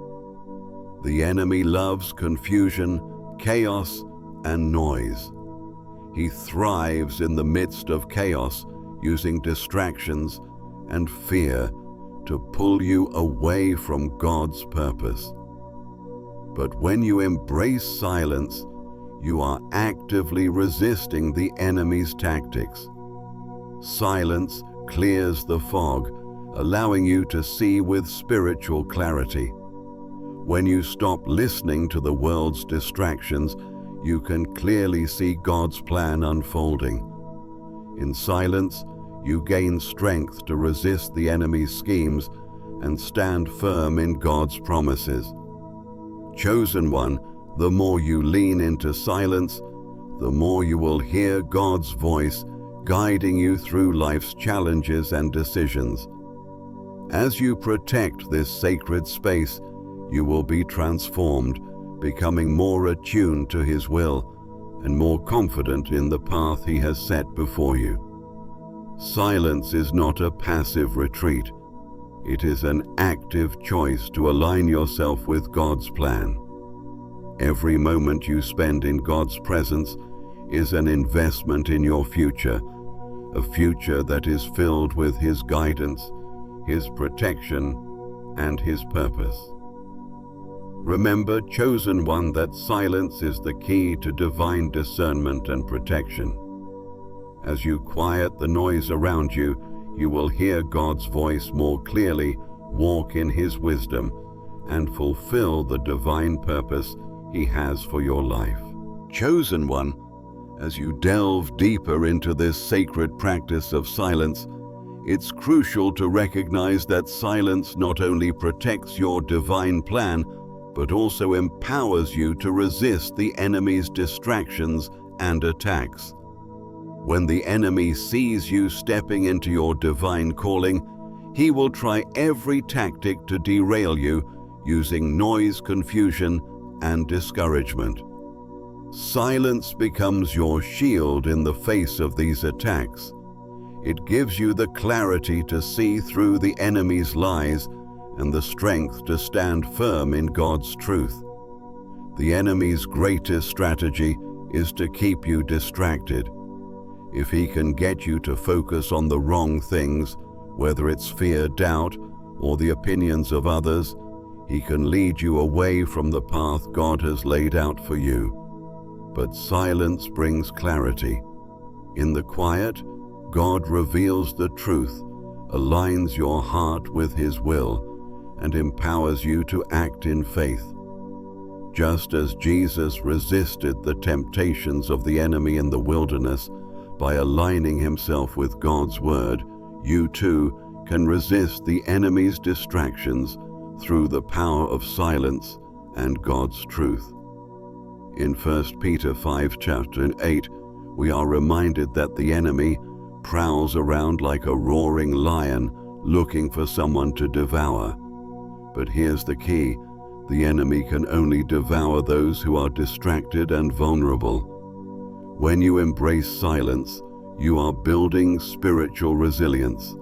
The enemy loves confusion, chaos, and noise. He thrives in the midst of chaos, using distractions and fear to pull you away from God's purpose. But when you embrace silence, you are actively resisting the enemy's tactics. Silence clears the fog, allowing you to see with spiritual clarity. When you stop listening to the world's distractions, you can clearly see God's plan unfolding. In silence, you gain strength to resist the enemy's schemes and stand firm in God's promises. Chosen one, the more you lean into silence, the more you will hear God's voice guiding you through life's challenges and decisions. As you protect this sacred space, you will be transformed, becoming more attuned to His will and more confident in the path He has set before you. Silence is not a passive retreat. It is an active choice to align yourself with God's plan. Every moment you spend in God's presence is an investment in your future, a future that is filled with His guidance, His protection, and His purpose. Remember, chosen one, that silence is the key to divine discernment and protection. As you quiet the noise around you, you will hear God's voice more clearly, walk in His wisdom, and fulfill the divine purpose He has for your life. Chosen one, as you delve deeper into this sacred practice of silence, it's crucial to recognize that silence not only protects your divine plan, but also empowers you to resist the enemy's distractions and attacks. When the enemy sees you stepping into your divine calling, he will try every tactic to derail you, using noise, confusion, and discouragement. Silence becomes your shield in the face of these attacks. It gives you the clarity to see through the enemy's lies and the strength to stand firm in God's truth. The enemy's greatest strategy is to keep you distracted. If he can get you to focus on the wrong things, whether it's fear, doubt, or the opinions of others, he can lead you away from the path God has laid out for you. But silence brings clarity. In the quiet, God reveals the truth, aligns your heart with His will, and empowers you to act in faith. Just as Jesus resisted the temptations of the enemy in the wilderness by aligning himself with God's word, you too can resist the enemy's distractions through the power of silence and God's truth. In 1 Peter 5 chapter 8, we are reminded that the enemy prowls around like a roaring lion looking for someone to devour. But here's the key: the enemy can only devour those who are distracted and vulnerable. When you embrace silence, you are building spiritual resilience.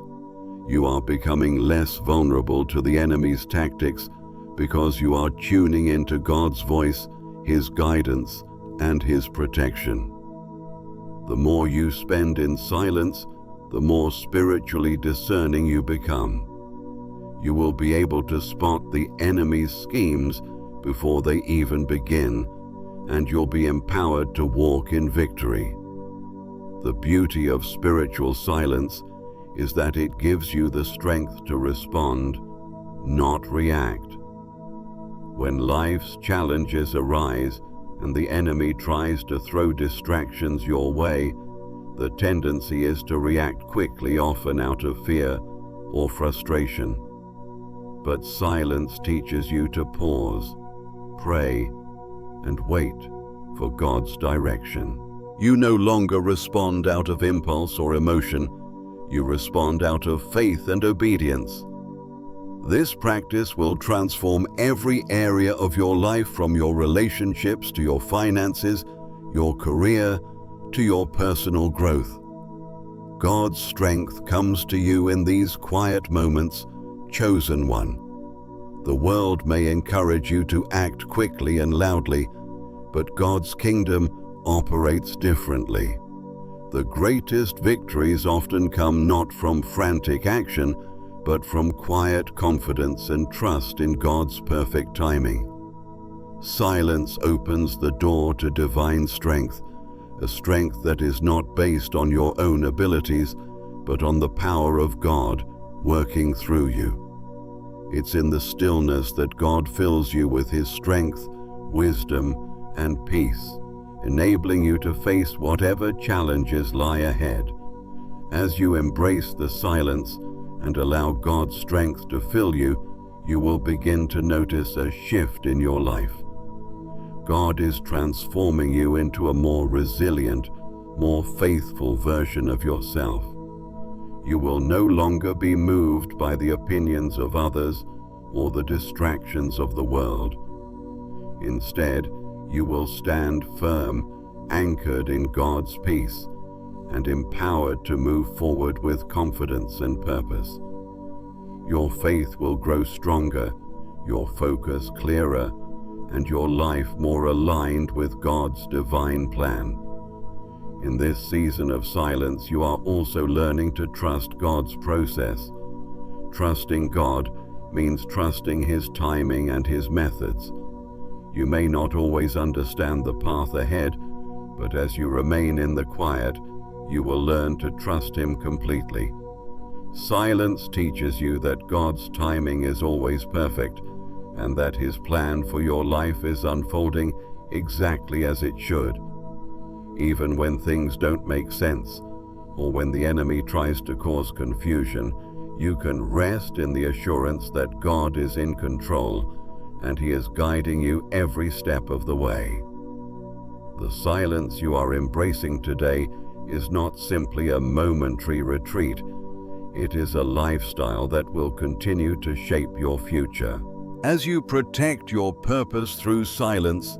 You are becoming less vulnerable to the enemy's tactics because you are tuning into God's voice, His guidance, and His protection. The more you spend in silence, the more spiritually discerning you become. You will be able to spot the enemy's schemes before they even begin, and you'll be empowered to walk in victory. The beauty of spiritual silence is that it gives you the strength to respond, not react. When life's challenges arise and the enemy tries to throw distractions your way, the tendency is to react quickly, often out of fear or frustration. But silence teaches you to pause, pray, and wait for God's direction. You no longer respond out of impulse or emotion. You respond out of faith and obedience. This practice will transform every area of your life, from your relationships to your finances, your career, to your personal growth. God's strength comes to you in these quiet moments, chosen one. The world may encourage you to act quickly and loudly, but God's kingdom operates differently. The greatest victories often come not from frantic action, but from quiet confidence and trust in God's perfect timing. Silence opens the door to divine strength, a strength that is not based on your own abilities, but on the power of God working through you. It's in the stillness that God fills you with His strength, wisdom, and peace, enabling you to face whatever challenges lie ahead. As you embrace the silence and allow God's strength to fill you, you will begin to notice a shift in your life. God is transforming you into a more resilient, more faithful version of yourself. You will no longer be moved by the opinions of others or the distractions of the world. Instead, you will stand firm, anchored in God's peace, and empowered to move forward with confidence and purpose. Your faith will grow stronger, your focus clearer, and your life more aligned with God's divine plan. In this season of silence, you are also learning to trust God's process. Trusting God means trusting His timing and His methods. You may not always understand the path ahead, but as you remain in the quiet, you will learn to trust Him completely. Silence teaches you that God's timing is always perfect, and that His plan for your life is unfolding exactly as it should. Even when things don't make sense, or when the enemy tries to cause confusion, you can rest in the assurance that God is in control, and He is guiding you every step of the way. The silence you are embracing today is not simply a momentary retreat. It is a lifestyle that will continue to shape your future. As you protect your purpose through silence,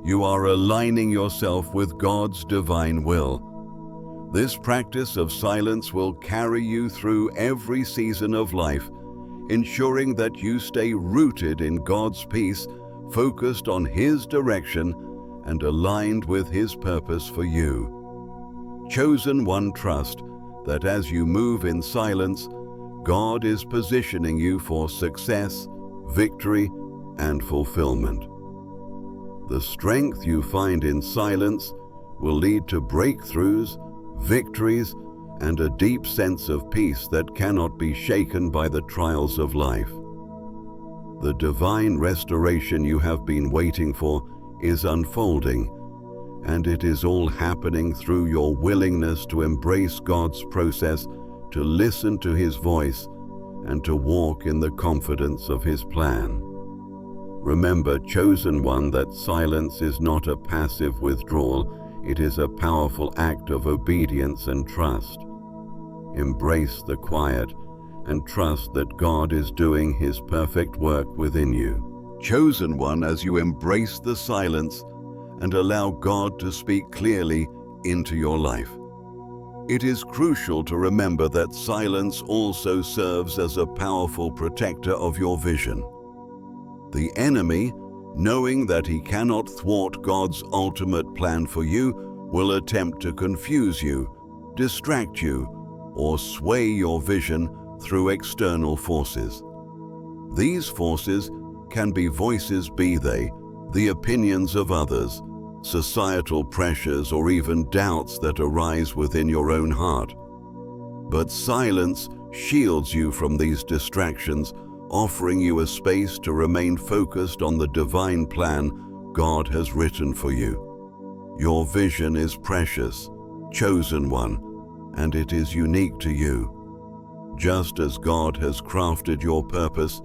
you are aligning yourself with God's divine will. This practice of silence will carry you through every season of life, ensuring that you stay rooted in God's peace, focused on His direction, and aligned with His purpose for you. Chosen one, trust that as you move in silence, God is positioning you for success, victory, and fulfillment. The strength you find in silence will lead to breakthroughs, victories, and a deep sense of peace that cannot be shaken by the trials of life. The divine restoration you have been waiting for is unfolding, and it is all happening through your willingness to embrace God's process, to listen to His voice, and to walk in the confidence of His plan. Remember, chosen one, that silence is not a passive withdrawal, it is a powerful act of obedience and trust. Embrace the quiet and trust that God is doing His perfect work within you. Chosen one, as you embrace the silence and allow God to speak clearly into your life. It is crucial to remember that silence also serves as a powerful protector of your vision. The enemy, knowing that he cannot thwart God's ultimate plan for you, will attempt to confuse you, distract you, or sway your vision through external forces. These forces can be voices, be they the opinions of others, societal pressures, or even doubts that arise within your own heart. But silence shields you from these distractions, offering you a space to remain focused on the divine plan God has written for you. Your vision is precious, chosen one, and it is unique to you. Just as God has crafted your purpose,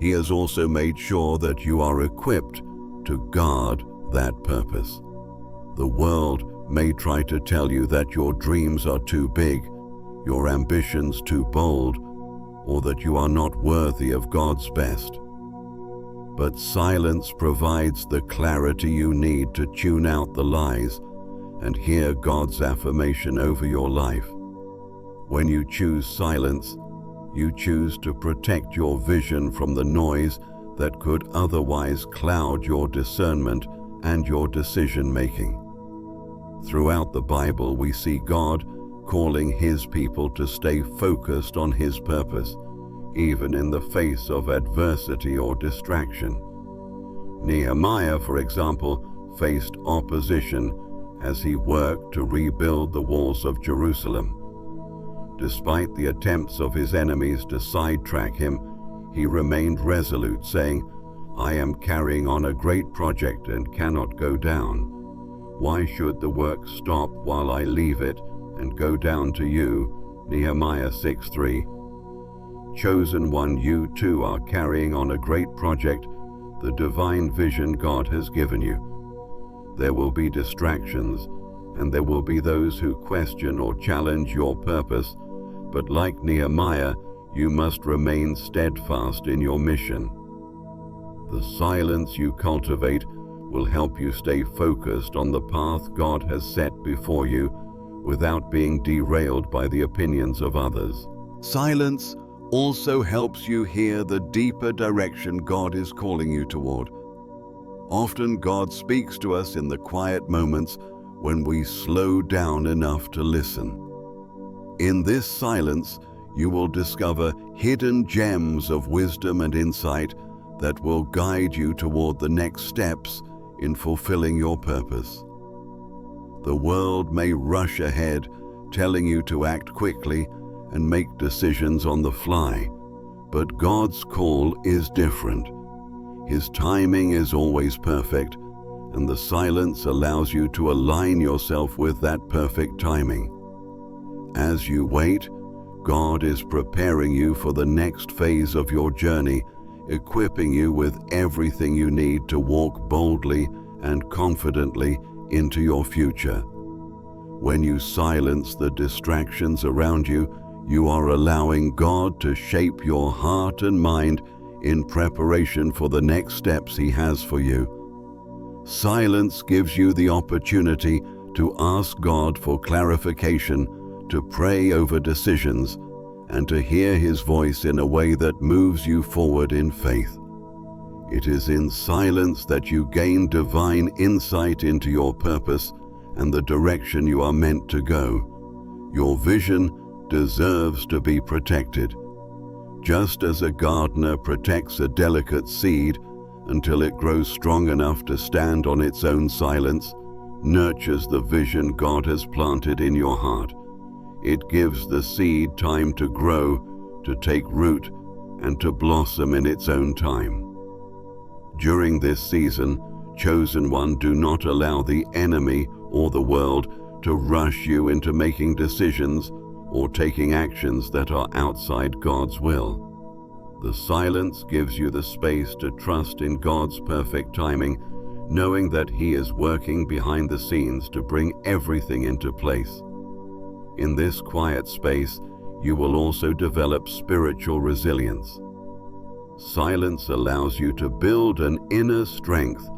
He has also made sure that you are equipped to guard that purpose. The world may try to tell you that your dreams are too big, your ambitions too bold, or that you are not worthy of God's best. But silence provides the clarity you need to tune out the lies and hear God's affirmation over your life. When you choose silence, you choose to protect your vision from the noise that could otherwise cloud your discernment and your decision-making. Throughout the Bible, we see God calling His people to stay focused on His purpose, even in the face of adversity or distraction. Nehemiah, for example, faced opposition as he worked to rebuild the walls of Jerusalem. Despite the attempts of his enemies to sidetrack him, he remained resolute, saying, "I am carrying on a great project and cannot go down. Why should the work stop while I leave it and go down to you?" Nehemiah 6:3. Chosen one, you too are carrying on a great project, the divine vision God has given you. There will be distractions, and there will be those who question or challenge your purpose, but like Nehemiah, you must remain steadfast in your mission. The silence you cultivate will help you stay focused on the path God has set before you without being derailed by the opinions of others. Silence also helps you hear the deeper direction God is calling you toward. Often God speaks to us in the quiet moments when we slow down enough to listen. In this silence, you will discover hidden gems of wisdom and insight that will guide you toward the next steps in fulfilling your purpose. The world may rush ahead, telling you to act quickly and make decisions on the fly, but God's call is different. His timing is always perfect, and the silence allows you to align yourself with that perfect timing. As you wait, God is preparing you for the next phase of your journey, equipping you with everything you need to walk boldly and confidently into your future. When you silence the distractions around you, you are allowing God to shape your heart and mind in preparation for the next steps He has for you. Silence gives you the opportunity to ask God for clarification, to pray over decisions, and to hear His voice in a way that moves you forward in faith. It is in silence that you gain divine insight into your purpose and the direction you are meant to go. Your vision deserves to be protected. Just as a gardener protects a delicate seed until it grows strong enough to stand on its own, silence nurtures the vision God has planted in your heart. It gives the seed time to grow, to take root, and to blossom in its own time. During this season, chosen one, do not allow the enemy or the world to rush you into making decisions or taking actions that are outside God's will. The silence gives you the space to trust in God's perfect timing, knowing that He is working behind the scenes to bring everything into place. In this quiet space, you will also develop spiritual resilience. Silence allows you to build an inner strength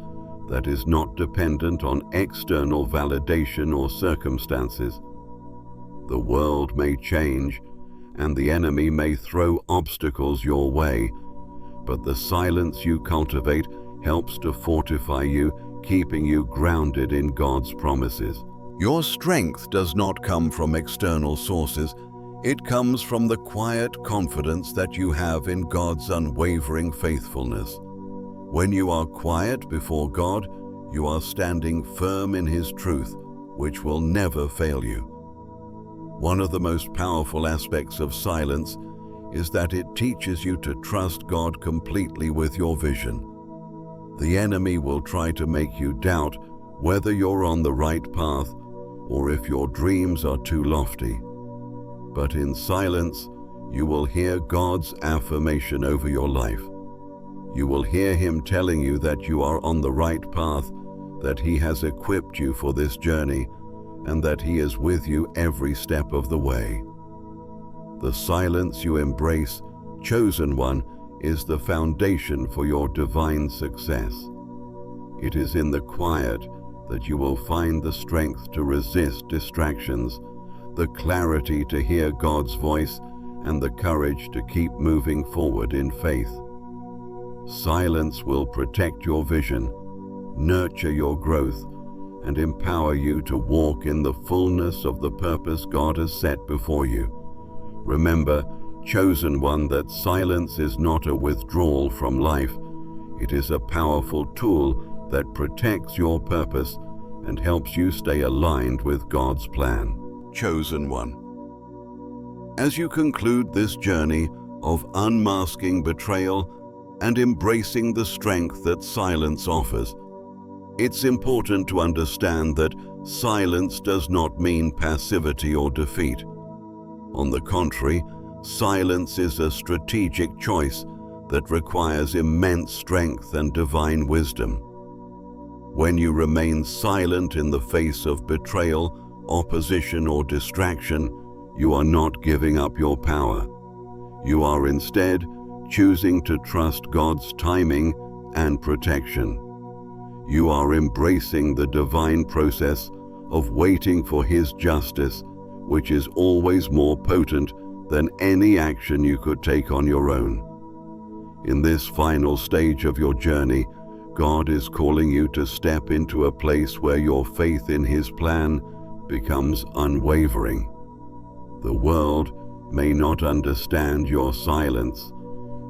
that is not dependent on external validation or circumstances. The world may change, and the enemy may throw obstacles your way, but the silence you cultivate helps to fortify you, keeping you grounded in God's promises. Your strength does not come from external sources. It comes from the quiet confidence that you have in God's unwavering faithfulness. When you are quiet before God, you are standing firm in His truth, which will never fail you. One of the most powerful aspects of silence is that it teaches you to trust God completely with your vision. The enemy will try to make you doubt whether you're on the right path or if your dreams are too lofty. But in silence, you will hear God's affirmation over your life. You will hear Him telling you that you are on the right path, that He has equipped you for this journey, and that He is with you every step of the way. The silence you embrace, chosen one, is the foundation for your divine success. It is in the quiet that you will find the strength to resist distractions, the clarity to hear God's voice, and the courage to keep moving forward in faith. Silence will protect your vision, nurture your growth, and empower you to walk in the fullness of the purpose God has set before you. Remember, chosen one, that silence is not a withdrawal from life. It is a powerful tool that protects your purpose and helps you stay aligned with God's plan. Chosen one. As you conclude this journey of unmasking betrayal and embracing the strength that silence offers, it's important to understand that silence does not mean passivity or defeat. On the contrary, silence is a strategic choice that requires immense strength and divine wisdom. When you remain silent in the face of betrayal, opposition, or distraction, you are not giving up your power. You are instead choosing to trust God's timing and protection. You are embracing the divine process of waiting for His justice, which is always more potent than any action you could take on your own. In this final stage of your journey, God is calling you to step into a place where your faith in His plan becomes unwavering. The world may not understand your silence,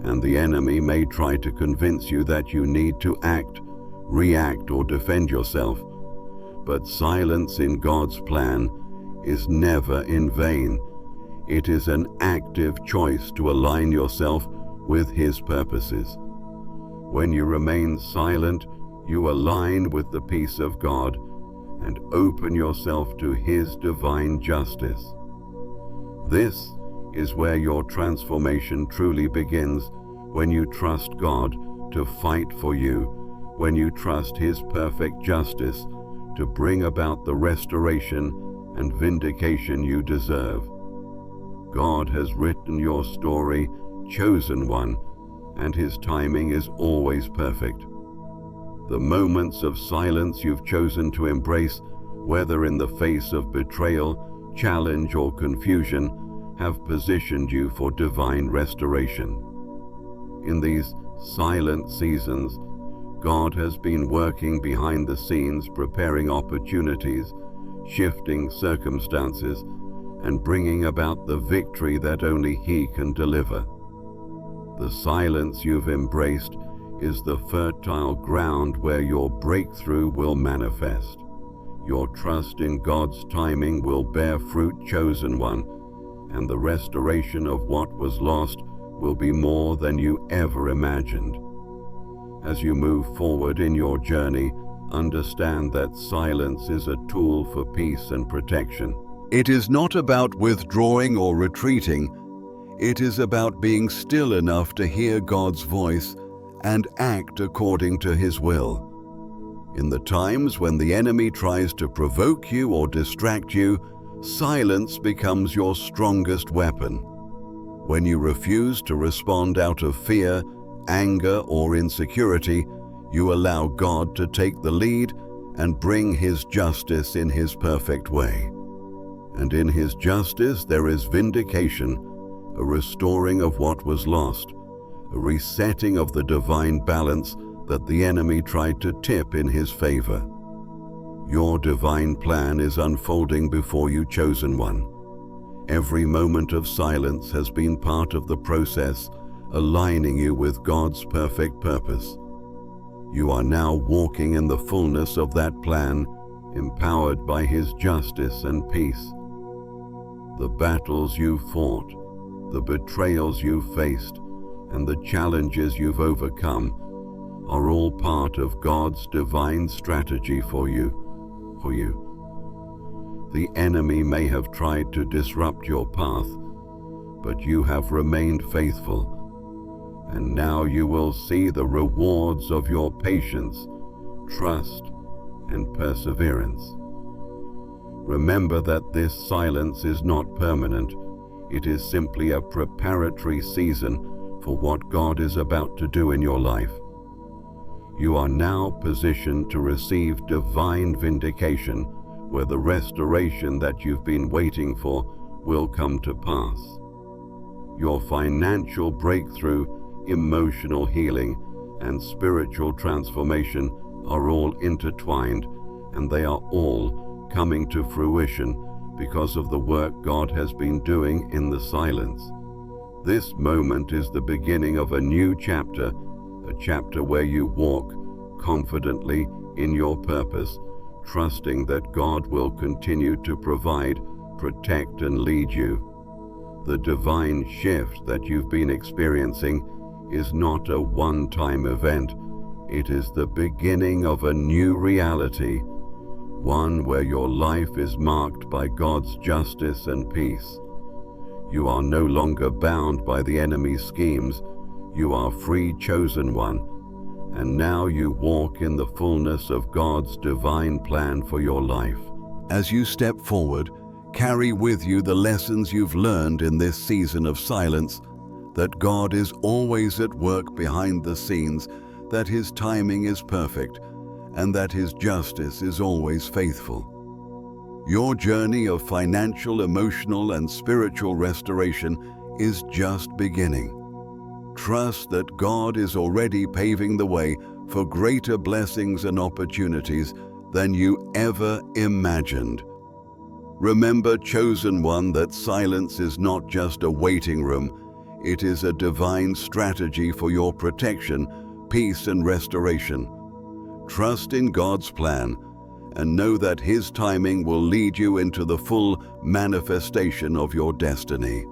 and the enemy may try to convince you that you need to act, react, or defend yourself. But silence in God's plan is never in vain. It is an active choice to align yourself with His purposes. When you remain silent, you align with the peace of God and open yourself to His divine justice. This is where your transformation truly begins, when you trust God to fight for you, when you trust His perfect justice to bring about the restoration and vindication you deserve. God has written your story, chosen one, and His timing is always perfect. The moments of silence you've chosen to embrace, whether in the face of betrayal, challenge, or confusion, have positioned you for divine restoration. In these silent seasons, God has been working behind the scenes, preparing opportunities, shifting circumstances, and bringing about the victory that only He can deliver. The silence you've embraced is the fertile ground where your breakthrough will manifest. Your trust in God's timing will bear fruit, chosen one, and the restoration of what was lost will be more than you ever imagined. As you move forward in your journey, understand that silence is a tool for peace and protection. It is not about withdrawing or retreating. It is about being still enough to hear God's voice and act according to His will. In the times when the enemy tries to provoke you or distract you, Silence becomes your strongest weapon. When you refuse to respond out of fear, anger, or insecurity, you allow God to take the lead and bring His justice in His perfect way. And in His justice there is vindication, a restoring of what was lost, a resetting of the divine balance that the enemy tried to tip in His favor. Your divine plan is unfolding before you, chosen one. Every moment of silence has been part of the process, aligning you with God's perfect purpose. You are now walking in the fullness of that plan, empowered by His justice and peace. The battles you've fought, the betrayals you've faced, and the challenges you've overcome are all part of God's divine strategy for you. The enemy may have tried to disrupt your path, but you have remained faithful, and now you will see the rewards of your patience, trust, and perseverance. Remember that this silence is not permanent. It is simply a preparatory season for what God is about to do in your life. You are now positioned to receive divine vindication, where the restoration that you've been waiting for will come to pass. Your financial breakthrough, emotional healing, and spiritual transformation are all intertwined, and they are all coming to fruition because of the work God has been doing in the silence. This moment is the beginning of a new chapter, a chapter where you walk confidently in your purpose, trusting that God will continue to provide, protect, and lead you. The divine shift that you've been experiencing is not a one-time event. It is the beginning of a new reality, one where your life is marked by God's justice and peace. You are no longer bound by the enemy's schemes. You are free, chosen one, and now you walk in the fullness of God's divine plan for your life. As you step forward, carry with you the lessons you've learned in this season of silence, that God is always at work behind the scenes, that His timing is perfect, and that His justice is always faithful. Your journey of financial, emotional, and spiritual restoration is just beginning. Trust that God is already paving the way for greater blessings and opportunities than you ever imagined. Remember, chosen one, that silence is not just a waiting room. It is a divine strategy for your protection, peace, and restoration. Trust in God's plan and know that His timing will lead you into the full manifestation of your destiny.